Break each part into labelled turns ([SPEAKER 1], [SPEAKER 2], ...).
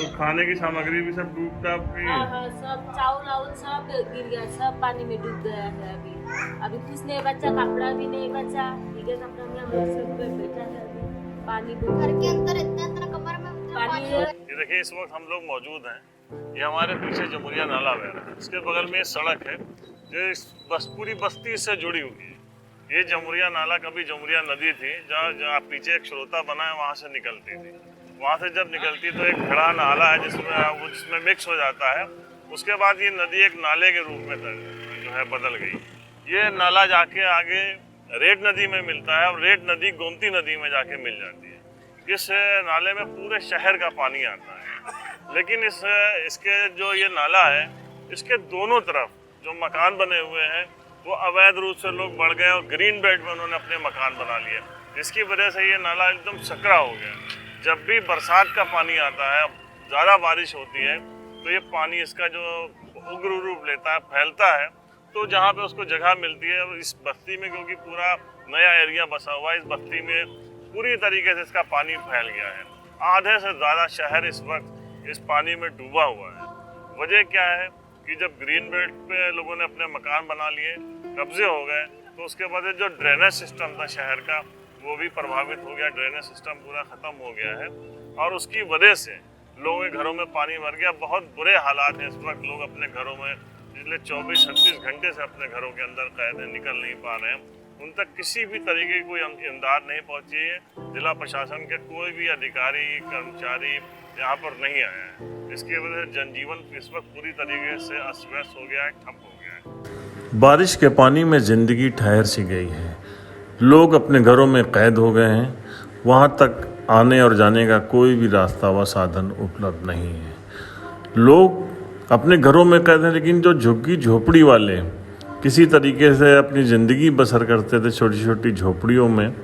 [SPEAKER 1] तो खाने की सामग्री भी सब डूब टाप गई है।
[SPEAKER 2] हाँ, सब चावल वावल सब गिर गया, सब पानी में डूब गया है। अभी कुछ नहीं बचा, कपड़ा भी नहीं बचा। भीगे कपड़ा में हम लोग सब कोई बैठा है अभी। पानी
[SPEAKER 3] घर के अंदर इतना कमर में
[SPEAKER 2] पानी है।
[SPEAKER 1] ये देखिए इस वक्त हम लोग मौजूद हैं, ये हमारे पीछे जमुरिया नाला बह रहा है, इसके बगल में सड़क है जो पूरी बस्ती से जुड़ी हुई है। ये जमुरिया नाला कभी जमुरिया नदी थी, जहाँ पीछे एक श्रोता बना है, वहाँ से निकलती थी। वहाँ से जब निकलती तो एक खड़ा नाला है जिसमें मिक्स हो जाता है। उसके बाद ये नदी एक नाले के रूप में जो है बदल गई। ये नाला जाके आगे रेड नदी में मिलता है और रेड नदी गोमती नदी में जाके मिल जाती है। इस नाले में पूरे शहर का पानी आता है, लेकिन इसके जो ये नाला है, इसके दोनों तरफ जो मकान बने हुए हैं वो अवैध रूप से लोग बढ़ गए और ग्रीन बेल्ट में उन्होंने अपने मकान बना लिए, जिसकी वजह से ये नाला एकदम सकरा हो गया। जब भी बरसात का पानी आता है, ज़्यादा बारिश होती है, तो ये पानी इसका जो उग्र रूप लेता है, फैलता है। तो जहाँ पे उसको जगह मिलती है, इस बस्ती में क्योंकि पूरा नया एरिया बसा हुआ है, इस बस्ती में पूरी तरीके से इसका पानी फैल गया है। आधे से ज़्यादा शहर इस वक्त इस पानी में डूबा हुआ है। वजह क्या है कि जब ग्रीन बेल्ट पे लोगों ने अपने मकान बना लिए, कब्जे हो गए, तो उसके बाद जो ड्रेनेज सिस्टम था शहर का वो भी प्रभावित हो गया। ड्रेनेज सिस्टम पूरा ख़त्म हो गया है और उसकी वजह से लोगों के घरों में पानी भर गया। बहुत बुरे हालात हैं इस वक्त। लोग अपने घरों में पिछले 24-36 घंटे से अपने घरों के अंदर कैद हैं, निकल नहीं पा रहे हैं। उन तक किसी भी तरीके की कोई इमदाद नहीं पहुंची है। जिला प्रशासन के कोई भी अधिकारी कर्मचारी यहाँ पर नहीं आया है। इसकी वजह से जनजीवन इस वक्त पूरी तरीके से अस्त व्यस्त हो गया है, ठप हो गया है। बारिश के पानी में जिंदगी ठहर सी गई है। लोग अपने घरों में कैद हो गए हैं। वहाँ तक आने और जाने का कोई भी रास्ता व साधन उपलब्ध नहीं है। लोग अपने घरों में कैद हैं, लेकिन जो झुग्गी झोपड़ी वाले किसी तरीके से अपनी ज़िंदगी बसर करते थे छोटी छोटी झोपड़ियों में,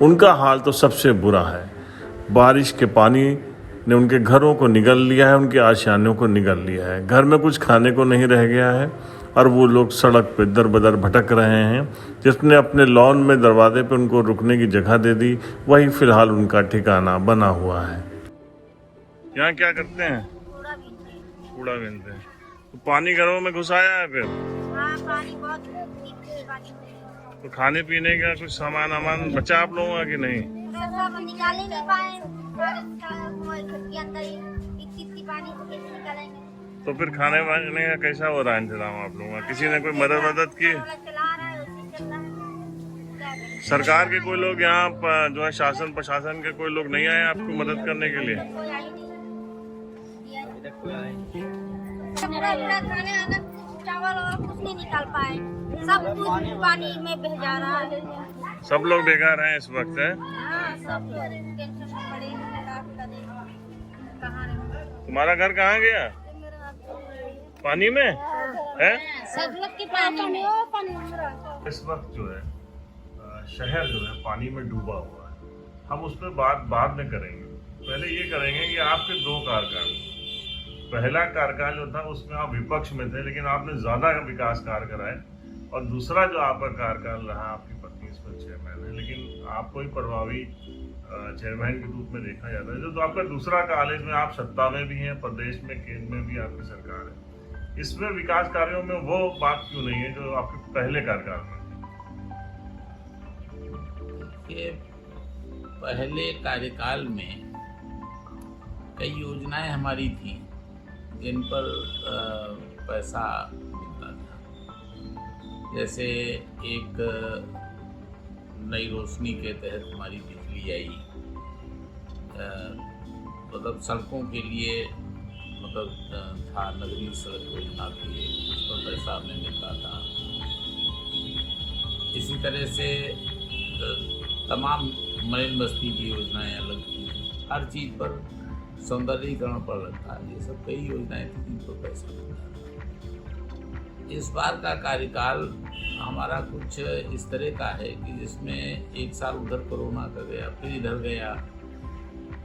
[SPEAKER 1] उनका हाल तो सबसे बुरा है। बारिश के पानी ने उनके घरों को निगल लिया है, उनके आशियानों को निगल लिया है। घर में कुछ खाने को नहीं रह गया है और वो लोग सड़क पे दर बदर भटक रहे हैं। जिसने अपने लॉन में दरवाजे पे उनको रुकने की जगह दे दी, वही फिलहाल उनका ठिकाना बना हुआ है। यहाँ क्या करते हैं? कूड़ा बीनते हैं। तो पानी घरों में घुस आया है फिर?
[SPEAKER 3] हाँ, पानी बहुत पानी।
[SPEAKER 1] तो खाने पीने का कुछ सामान बचा आप लोगों का कि नहीं?
[SPEAKER 3] सब निकाल ही नहीं पाए। घर के अंदर इतनी पानी से कैसे निकालेंगे?
[SPEAKER 1] तो फिर खाने वाने का कैसा हो रहा है इंतजाम आप लोगों का? किसी ने कोई मदद की?
[SPEAKER 3] चला रहा है, उसी चल रहा है। क्या करें?
[SPEAKER 1] सरकार के कोई लोग यहाँ जो है शासन प्रशासन के कोई लोग नहीं आए आपको मदद करने के लिए?
[SPEAKER 3] कोई आई नहीं। खाने आना चावल और कुछ नहीं निकाल पाए। सब कुछ पानी में बह जा रहा है।
[SPEAKER 1] सब लोग बेकार हैं इस वक्त है?
[SPEAKER 3] हाँ, सब टेंशन में पड़े हैं। कहाँ रहे?
[SPEAKER 1] तुम्हारा घर कहाँ गया? पानी में है?
[SPEAKER 3] सब लोग के पानी में।
[SPEAKER 1] इस वक्त जो है शहर जो है पानी में डूबा हुआ है। हम उस पर बात बाद में करेंगे। पहले ये करेंगे कि आपके 2 कार्यकाल, पहला कार्यकाल जो था उसमें आप विपक्ष में थे, लेकिन आपने ज्यादा विकास कार्य कराए, और दूसरा जो आपका कार्यकाल रहा, आपकी पत्नी इसमें चेयरमैन है, लेकिन आपको ही प्रभावी चेयरमैन के रूप में देखा जाता है। तो आपका दूसरा काल, इसमें आप सत्ता में भी हैं, प्रदेश में केंद्र में भी आपकी सरकार है। इसमें विकास कार्यों में वो बात क्यों नहीं है जो आपके पहले कार्यकाल में?
[SPEAKER 4] के पहले कार्यकाल में कई योजनाएं हमारी थी जिन पर पैसा मिलता था। जैसे एक नई रोशनी के तहत हमारी बिजली आई, मतलब सड़कों के लिए था, नगरीय सड़क योजना थी, उस पर पैसा हमें मिलता था। इसी तरह से तमाम मलिन बस्ती की योजनाएं अलग थी। हर चीज़ पर सौंदर्यीकरण पर लगता है। ये सब कई योजनाएं थी जिन पर पैसा मिलता था। इस बार का कार्यकाल हमारा कुछ इस तरह का है कि जिसमें एक साल उधर कोरोना का गया, फिर इधर गया,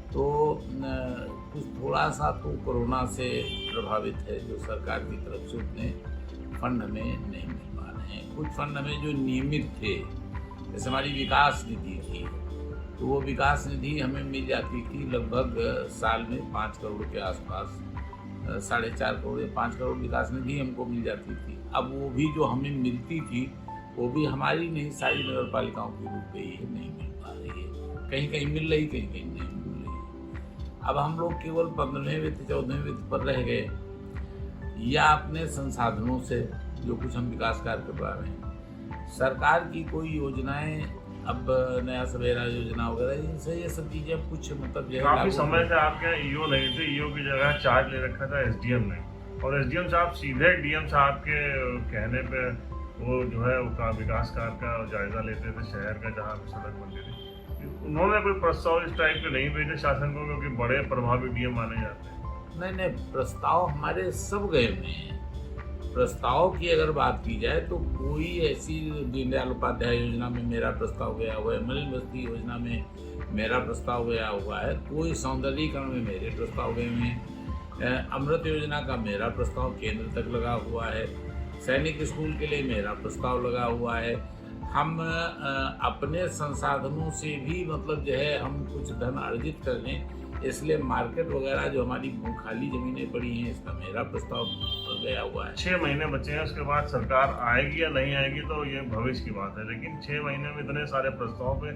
[SPEAKER 4] तो कुछ थोड़ा सा तो कोरोना से प्रभावित है जो सरकार की तरफ से उतने फंड हमें नहीं मिल पा रहे हैं। कुछ फंड हमें जो नियमित थे, जैसे हमारी विकास नीति थी, तो वो विकास निधि हमें मिल जाती थी लगभग साल में 5 करोड़ के आसपास, 4.5 करोड़ या 5 करोड़ विकास निधि हमको मिल जाती थी। अब वो भी जो हमें मिलती थी वो भी हमारी नहीं, सारी नगर पालिकाओं की रुक गई है, नहीं मिल पा रही है। कहीं कहीं मिल रही, कहीं कहीं नहीं मिल रही। अब हम लोग केवल 15वें वित्त 14वें वित्त पर रह गए, या अपने संसाधनों से जो कुछ हम विकास कार्य करवा रहे हैं। सरकार की कोई योजनाएं, अब नया सवेरा योजना वगैरह, इनसे ये सब चीजें कुछ मतलब जो है
[SPEAKER 1] काफी समय से आपके यहाँ ईओ नहीं थे, ईओ की जगह चार्ज ले रखा था एसडीएम ने, और एसडीएम साहब सीधे डीएम साहब के कहने पे वो जो है उसका विकास कार्य का जायजा लेते थे शहर का, जहाँ पे सड़क बनती थी। उन्होंने कोई प्रस्ताव इस टाइप के नहीं भेजे शासन को, क्योंकि बड़े प्रभावी डीएम माने जाते हैं।
[SPEAKER 4] नहीं, प्रस्ताव हमारे सब गए में है। प्रस्ताव की अगर बात की जाए तो कोई ऐसी, दीनदयाल उपाध्याय योजना में मेरा प्रस्ताव गया हुआ है, मलिन बस्ती योजना में मेरा प्रस्ताव गया हुआ है, कोई सौंदर्यीकरण में मेरे प्रस्ताव गए हुए हैं, अमृत योजना का मेरा प्रस्ताव केंद्र तक लगा हुआ है, सैनिक स्कूल के लिए मेरा प्रस्ताव लगा हुआ है। हम अपने संसाधनों से भी मतलब जो है हम कुछ धन अर्जित कर लें, इसलिए मार्केट वगैरह जो हमारी खाली जमीनें पड़ी हैं इसका मेरा प्रस्ताव गया हुआ है।
[SPEAKER 1] 6 महीने बचे हैं, उसके बाद सरकार आएगी या नहीं आएगी तो ये भविष्य की बात है, लेकिन 6 महीने में इतने सारे प्रस्ताव पे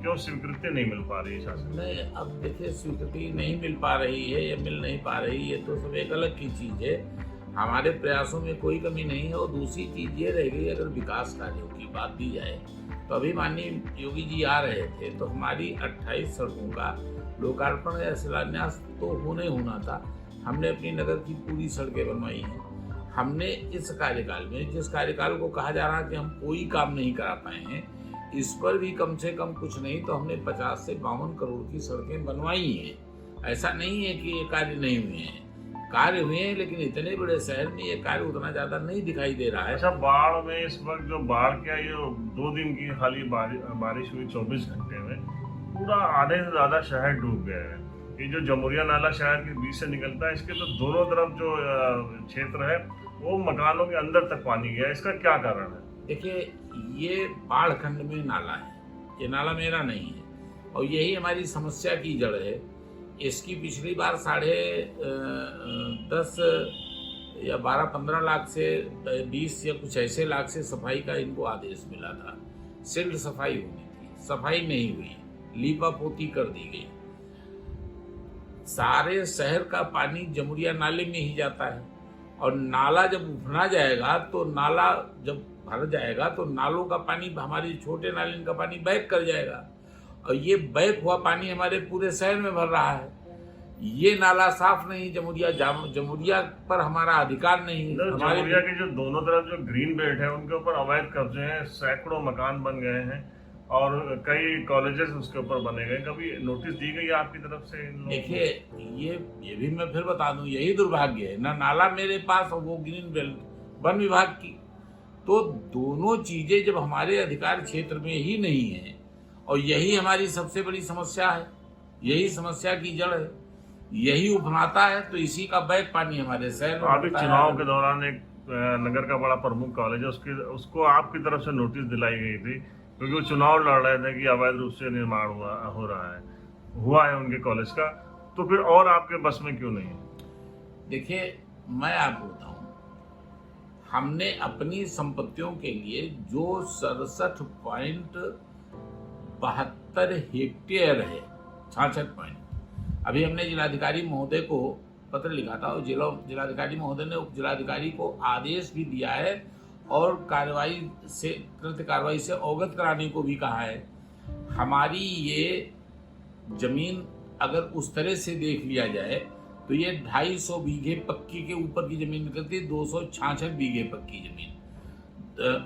[SPEAKER 1] क्यों स्वीकृति नहीं मिल पा रही है शासन?
[SPEAKER 4] नहीं, अब देखिए स्वीकृति नहीं मिल पा रही है या मिल नहीं पा रही है तो सब एक अलग की चीज़ है। हमारे प्रयासों में कोई कमी नहीं है। और दूसरी चीज़ ये रह गई, अगर विकास कार्यों की बात दी जाए तो अभी माननीय योगी जी आ रहे थे तो हमारी 28 सड़कों का लोकार्पण या शिलान्यास तो होना था। हमने अपनी नगर की पूरी सड़कें बनवाई हैं। हमने इस कार्यकाल में, जिस कार्यकाल को कहा जा रहा है कि हम कोई काम नहीं करा पाए हैं, इस पर भी कम से कम कुछ नहीं तो हमने 50 से 52 करोड़ की सड़कें बनवाई हैं। ऐसा नहीं है कि ये कार्य नहीं हुए हैं, कार्य हुए हैं, लेकिन इतने बड़े शहर में ये कार्य उतना ज़्यादा नहीं दिखाई दे रहा है।
[SPEAKER 1] अच्छा, बाढ़ में इस वक्त जो बाढ़ क्या, ये 2 दिन की खाली बारिश हुई 24 घंटे में पूरा आधे से ज़्यादा शहर डूब गया है। ये जो जमुरिया नाला शहर के बीच से निकलता है, इसके तो दोनों तरफ जो क्षेत्र है वो मकानों के अंदर तक पानी गया, इसका क्या कारण है?
[SPEAKER 4] देखिए, ये बाढ़ खंड में नाला है, ये नाला मेरा नहीं है, और यही हमारी समस्या की जड़ है। इसकी पिछली बार 10.5 या 12-15 लाख से 20 या कुछ ऐसे लाख से सफाई का इनको आदेश मिला था। सिल्ट सफाई होनी थी, सफाई नहीं हुई, लीपा पोती कर दी गई। सारे शहर का पानी जमुरिया नाले में ही जाता है, और नाला जब उफना जाएगा तो नाला जब भर जाएगा तो नालों का पानी, हमारे छोटे नाले का पानी बैक कर जाएगा, और ये बैक हुआ पानी हमारे पूरे शहर में भर रहा है। ये नाला साफ नहीं, जमुरिया पर हमारा अधिकार नहीं।
[SPEAKER 1] जमुरिया के जो दोनों तरफ जो ग्रीन बेल्ट है उनके ऊपर अवैध कब्जे हैं, सैकड़ों मकान बन गए हैं और कई कॉलेजेस उसके ऊपर बने गए। कभी नोटिस दी गई आपकी तरफ से?
[SPEAKER 4] देखिए, ये भी मैं फिर बता दूं, यही दुर्भाग्य है, ना नाला मेरे पास और वो ग्रीन बेल्ट वन विभाग की। तो दोनों चीजें जब हमारे अधिकार क्षेत्र में ही नहीं है, और यही हमारी सबसे बड़ी समस्या है, यही समस्या की जड़ है, यही उभराता है, तो इसी का बैक पानी हमारे शहर में।
[SPEAKER 1] अभी चुनाव के दौरान एक नगर का बड़ा प्रमुख कॉलेज है, उसको आपकी तरफ से नोटिस दिलाई गई थी, क्योंकि वो चुनाव लड़ रहे थे कि अवैध रूप से निर्माण हुआ है उनके कॉलेज का, तो फिर और आपके बस में क्यों नहीं है?
[SPEAKER 4] देखिए, मैं आपको बताऊं, हमने अपनी संपत्तियों के लिए जो 67.72 हेक्टेयर है, 66 पॉइंट, अभी हमने जिलाधिकारी महोदय को पत्र लिखा था, और जिलाधिकारी महोदय ने उप जिलाधिकारी को आदेश भी दिया है और कृत कार्रवाई से अवगत कराने को भी कहा है। हमारी ये जमीन अगर उस तरह से देख लिया जाए तो ये 250 बीघे पक्की के ऊपर की जमीन निकलती है, 266 बीघे पक्की जमीन,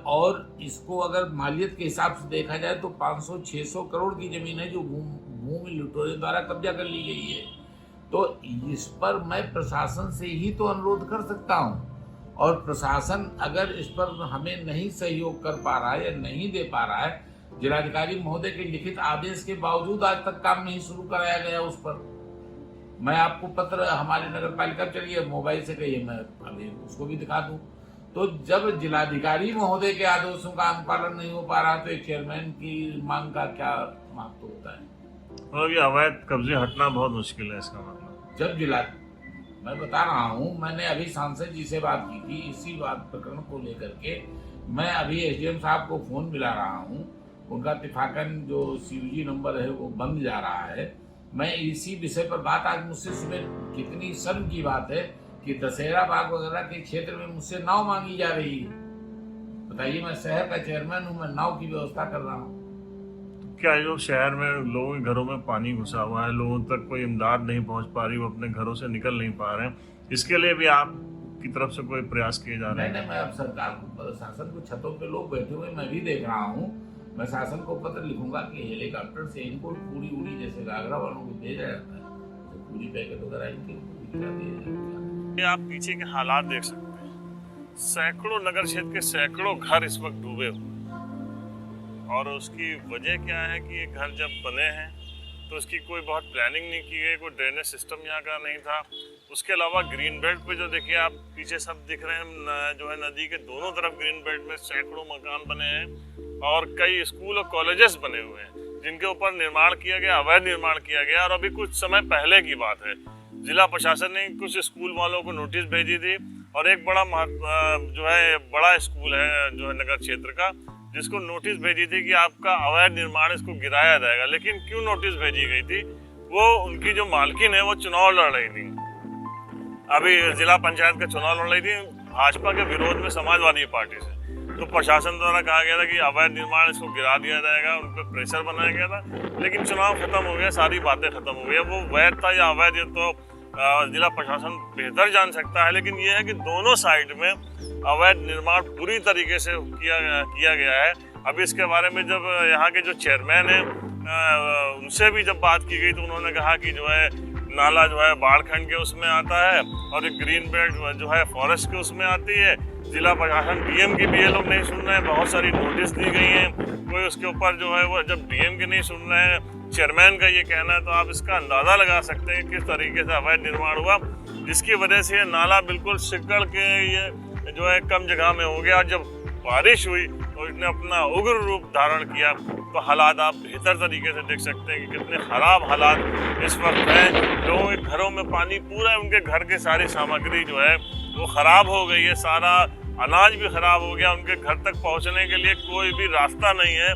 [SPEAKER 4] और इसको अगर मालियत के हिसाब से देखा जाए तो 500-600 करोड़ की जमीन है जो भूमि लुटेरों द्वारा कब्जा कर ली गई है। तो इस पर मैं प्रशासन से ही तो अनुरोध कर सकता हूँ, और प्रशासन अगर इस पर हमें नहीं सहयोग कर पा रहा है या नहीं दे पा रहा है, जिलाधिकारी महोदय के लिखित आदेश के बावजूद आज तक काम नहीं शुरू कराया गया उस पर। मैं आपको पत्र हमारे नगर पालिका, चलिए मोबाइल से कहिए, मैं अभी उसको भी दिखा दूं। तो जब जिलाधिकारी महोदय के आदेशों का अनुपालन नहीं हो पा रहा तो एक चेयरमैन की मांग का क्या महत्व होता है?
[SPEAKER 1] और ये अवैध कब्जे हटना बहुत मुश्किल है, इसका मतलब।
[SPEAKER 4] जब जिला, मैं बता रहा हूँ, मैंने अभी सांसद जी से बात की थी इसी बात प्रकरण को लेकर के। मैं अभी एसडीएम साहब को फोन मिला रहा हूँ, उनका इत्तेफाकन जो सीयूजी नंबर है वो बंद जा रहा है। मैं इसी विषय पर बात, आज मुझसे सुबह कितनी शर्म की बात है कि दशहरा बाग वगैरह के क्षेत्र में मुझसे नाव मांगी जा रही है। बताइए, मैं शहर का चेयरमैन हूँ, मैं नाव की व्यवस्था कर रहा हूँ।
[SPEAKER 1] क्या जो शहर में लोगों के घरों में पानी घुसा हुआ है, लोगों तक कोई इमदाद नहीं पहुंच पा रही, वो अपने घरों से निकल नहीं पा रहे हैं, इसके लिए भी आपकी तरफ से कोई प्रयास किए जा रहे हैं?
[SPEAKER 4] नहीं, मैं अब सरकार को, शासन को, छतों पे लोग बैठे हुए मैं भी देख रहा हूँ। मैं शासन को पत्र लिखूंगा कि हेलीकॉप्टर से इनको पूरी उड़ी जैसे घाघरा वालों को भेजा जाता है, तो पूरी पैकेट वगैरह इनके गिरा दिया जाएगा।
[SPEAKER 1] ये आप पीछे के हालात देख सकते हैं, सैकड़ों नगर क्षेत्र के सैकड़ों घर इस वक्त डूबे हुए, और उसकी वजह क्या है कि ये घर जब बने हैं तो उसकी कोई बहुत प्लानिंग नहीं की गई, कोई ड्रेनेज सिस्टम यहाँ का नहीं था। उसके अलावा ग्रीन बेल्ट पे जो देखिए आप पीछे सब दिख रहे हैं, जो है नदी के दोनों तरफ ग्रीन बेल्ट में सैकड़ों मकान बने हैं और कई स्कूल और कॉलेजेस बने हुए हैं जिनके ऊपर निर्माण किया गया, अवैध निर्माण किया गया। और अभी कुछ समय पहले की बात है, जिला प्रशासन ने कुछ स्कूल वालों को नोटिस भेजी थी, और एक बड़ा स्कूल है जो है नगर क्षेत्र का, जिसको नोटिस भेजी थी कि आपका अवैध निर्माण, इसको गिराया जाएगा। लेकिन क्यों नोटिस भेजी गई थी? वो उनकी जो मालकिन है वो चुनाव लड़ रही थी, अभी जिला पंचायत का चुनाव लड़ रही थी भाजपा के विरोध में समाजवादी पार्टी से। तो प्रशासन द्वारा कहा गया था कि अवैध निर्माण, इसको गिरा दिया जाएगा, उन पर प्रेशर बनाया गया था। लेकिन चुनाव खत्म हो गया, सारी बातें खत्म हो गई। अब वो वैध था या अवैध, ये तो जिला प्रशासन बेहतर जान सकता है। लेकिन ये है कि दोनों साइड में अवैध निर्माण पूरी तरीके से किया गया है। अभी इसके बारे में जब यहाँ के जो चेयरमैन हैं उनसे भी जब बात की गई तो उन्होंने कहा कि जो है नाला जो है बाढ़खंड के उसमें आता है और एक ग्रीन बेल्ट जो है फॉरेस्ट के उसमें आती है। जिला प्रशासन, डीएम की भी ये लोग नहीं सुन रहे हैं, बहुत सारी नोटिस दी गई हैं, कोई उसके ऊपर जो है वो, जब डीएम के नहीं सुन रहे हैं, चेयरमैन का ये कहना है, तो आप इसका अंदाज़ा लगा सकते हैं किस तरीके से अवैध निर्माण हुआ, जिसकी वजह से ये नाला बिल्कुल सिकड़ के ये जो है कम जगह में हो गया। जब बारिश हुई तो इसने अपना उग्र रूप धारण किया, तो हालात आप बेहतर तरीके से देख सकते हैं कि कितने ख़राब हालात इस वक्त हैं। लोगों के घरों में पानी पूरा, उनके घर की सारी सामग्री जो है वो ख़राब हो गई है, सारा अनाज भी ख़राब हो गया, उनके घर तक पहुंचने के लिए कोई भी रास्ता नहीं है।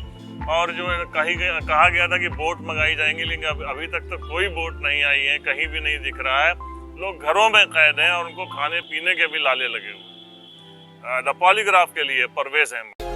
[SPEAKER 1] और जो है कहा गया था कि बोट मंगाई जाएंगी, लेकिन अभी तक तो कोई बोट नहीं आई है, कहीं भी नहीं दिख रहा है। लोग घरों में कैद हैं और उनको खाने पीने के भी लाले लगे हुए। द पॉलीग्राफ के लिए परवेज अहमद।